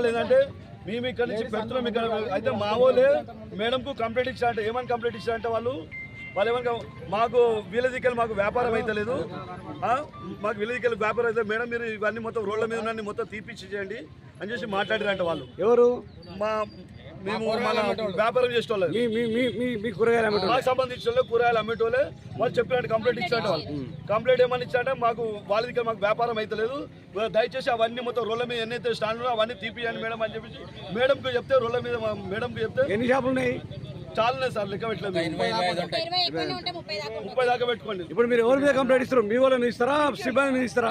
లేదంటే మేము ఇక్కడ నుంచి పెడుతున్నాం ఇక్కడ అయితే మా వాళ్ళే మేడంకు కంప్లైంట్ ఇచ్చారంటే ఏమని కంప్లైంట్ ఇచ్చారంటే వాళ్ళు ఏమన్నా మాకు వీళ్ళ మాకు వ్యాపారం అయితే లేదు మాకు వీళ్ళ వ్యాపారం అయితే మేడం మీరు ఇవన్నీ మొత్తం రోడ్ల మీద ఉన్న మొత్తం తీపిచ్చేయండి అని చెప్పి మాట్లాడారంట వాళ్ళు. ఎవరు? మేము మన వ్యాపారం చేసేవాళ్ళు మాకు సంబంధించిన కూరగాయలు అమ్మేటోళ్ళే వాళ్ళు చెప్పినట్టు కంప్లైంట్ ఇచ్చారంట వాళ్ళు. కంప్లైంట్ ఏమని ఇచ్చారంటే మాకు వాళ్ళ దగ్గర మాకు వ్యాపారం అయితే లేదు దయచేసి అవన్నీ మొత్తం రోడ్ల మీద ఎన్నైతే స్టాండ్ అవన్నీ తీపియండి మేడం అని చెప్పేసి మేడంకు చెప్తే రోడ్ల మీద మేడంకు చెప్తే ఎన్ని షాపులు ఉన్నాయి? చాలానే సార్ లెక్క పెట్టలేదు 30 దాకా పెట్టుకోండి. ఇప్పుడు మీరు ఎవరి మీద కంప్లైంట్ ఇస్తారు? మీ వాళ్ళ మీద ఇస్తారా సిబ్బంది మీద ఇస్తారా?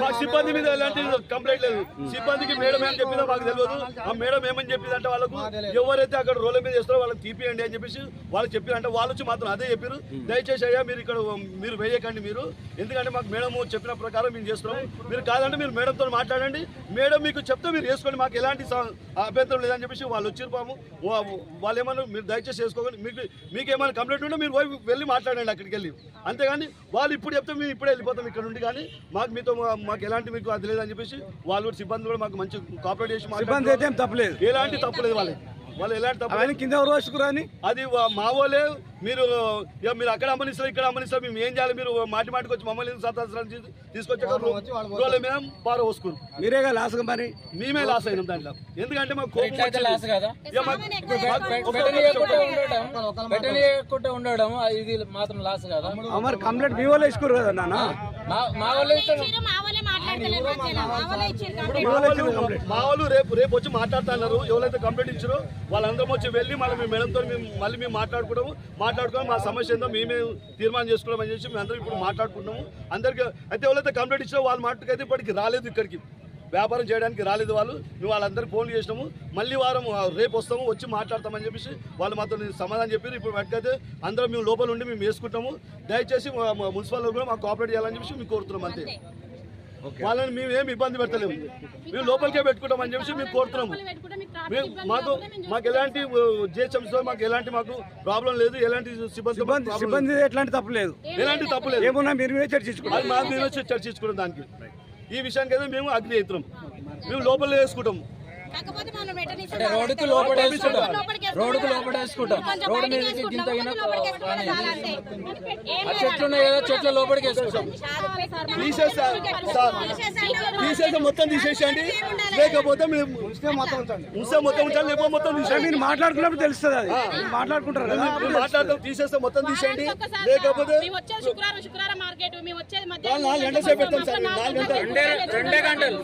మా సిబ్బంది మీద ఎలాంటి కంప్లైంట్ లేదు. సిబ్బందికి మేడం ఏమని చెప్పిందో మాకు తెలియదు. ఆ మేడం ఏమని చెప్పిందంటే వాళ్ళకు ఎవరైతే అక్కడ రోడ్ల మీద చేస్తారో వాళ్ళకి తీపియండి అని చెప్పేసి వాళ్ళు చెప్పారంటే వాళ్ళు వచ్చి మాత్రం అదే చెప్పారు. దయచేసి అయ్యా మీరు ఇక్కడ మీరు వేయకండి మీరు ఎందుకంటే మాకు మేడం చెప్పిన ప్రకారం మేము చేస్తున్నాం మీరు కాదంటే మీరు మేడంతో మాట్లాడండి మేడం మీకు చెప్తే మీరు వేసుకోండి మాకు ఎలాంటి అభ్యంతరం లేదని చెప్పేసి వాళ్ళు వచ్చి పాము వాళ్ళు ఏమన్నా మీరు దయచేసి చేసుకోకండి మీకు ఏమైనా కంప్లైంట్ ఉంటే మీరు వెళ్ళి మాట్లాడండి అక్కడికి వెళ్ళి అంతేగాని వాళ్ళు ఇప్పుడు చెప్తే మేము ఇప్పుడే వెళ్ళిపోతాం ఇక్కడ నుండి కానీ మాకు ఎలాంటి మీకు అది లేదని చెప్పేసి వాళ్ళు సిబ్బంది కూడా మాకు మంచి కోఆపరేట్ చేసి తప్పలేదు ఎలాంటి తప్పలేదు వాళ్ళు ఎలాంటి తప్పలేదు కింద రోజుకురాని అది మా వాళ్ళే మీరు అక్కడ అమ్మనిస్తారు ఇక్కడ అమ్మనిస్తారు మేము ఏం చేయాలి మీరు మాటికి వచ్చి మమ్మల్ని తీసుకొచ్చి రోడ్ల మీద పార పోసుకురు మీరేగా లాస్ మరి మేమే లాస్ అయినాం దాంట్లో ఎందుకంటే మాకు ఉండడం ఇది మాత్రం లాస్ కదా మరి కంప్లైంట్ మీ వాళ్ళు వేసుకోరు కదా నాన్న మా వాళ్ళు మా వాళ్ళు రేపు వచ్చి మాట్లాడుతున్నారు ఎవరైతే కంప్లైంట్ ఇచ్చారో వాళ్ళందరం వచ్చి వెళ్ళి మళ్ళీ మేడంతో మళ్ళీ మేము మాట్లాడుకొని మా సమస్య ఏందో మేమే తీర్మానం చేసుకోవడం అని చెప్పి మేము అందరం ఇప్పుడు మాట్లాడుకుంటున్నాము అందరికీ అయితే ఎవరైతే కంప్లైంట్ ఇచ్చారో వాళ్ళ మాటకైతే ఇప్పటికి రాలేదు ఇక్కడికి వ్యాపారం చేయడానికి రాలేదు వాళ్ళు మేము వాళ్ళందరికీ ఫోన్లు చేసినాము మళ్ళీ వారం రేపు వస్తాము వచ్చి మాట్లాడతామని చెప్పేసి వాళ్ళు మాతో సమాధానం చెప్పారు ఇప్పుడు వాటికైతే అందరం మేము లోపల ఉండి మేము వేసుకుంటాము దయచేసి మున్సిపల్ కూడా మాకు కోఆపరేట్ చేయాలని చెప్పేసి మేము కోరుతున్నాం అంతే వాళ్ళని మేము ఏమి ఇబ్బంది పెట్టలేము మేము లోపలికే పెట్టుకుంటామని చెప్పేసి మేము కోరుతున్నాము మాకు ఎలాంటి జిహెచ్ఎంసీలో మాకు ఎలాంటి మాకు ప్రాబ్లం లేదు ఎలాంటి సిబ్బంది ఎట్లాంటి తప్పలేదు ఎలాంటి తప్పలేదు ఏమన్నా మీరు చర్చించుకుంటాం దానికి ఈ విషయానికి అయితే మేము అగ్ని అవుతున్నాం మేము లోపల వేసుకుంటాం రోడ్డుకు లోపల వేసుకుంటాం రోడ్డు మీద చెట్లు ఉన్నాయి కదా చెట్ల లోపలికి వేసుకుంటాం తీసేస్తే మొత్తం తీసేసండి లేకపోతే మేము మొత్తం ఉంచాలి లేకపోతే మొత్తం తీసేయండి మీరు మాట్లాడుకున్నప్పుడు తెలుస్తుంది అది మాట్లాడుకుంటారు కదా మాట్లాడతాం తీసేస్తే మొత్తం తీసేయండి లేకపోతే 4 గంటల సేపు పెడతాం సార్ 4 గంటలు 2 గంటలు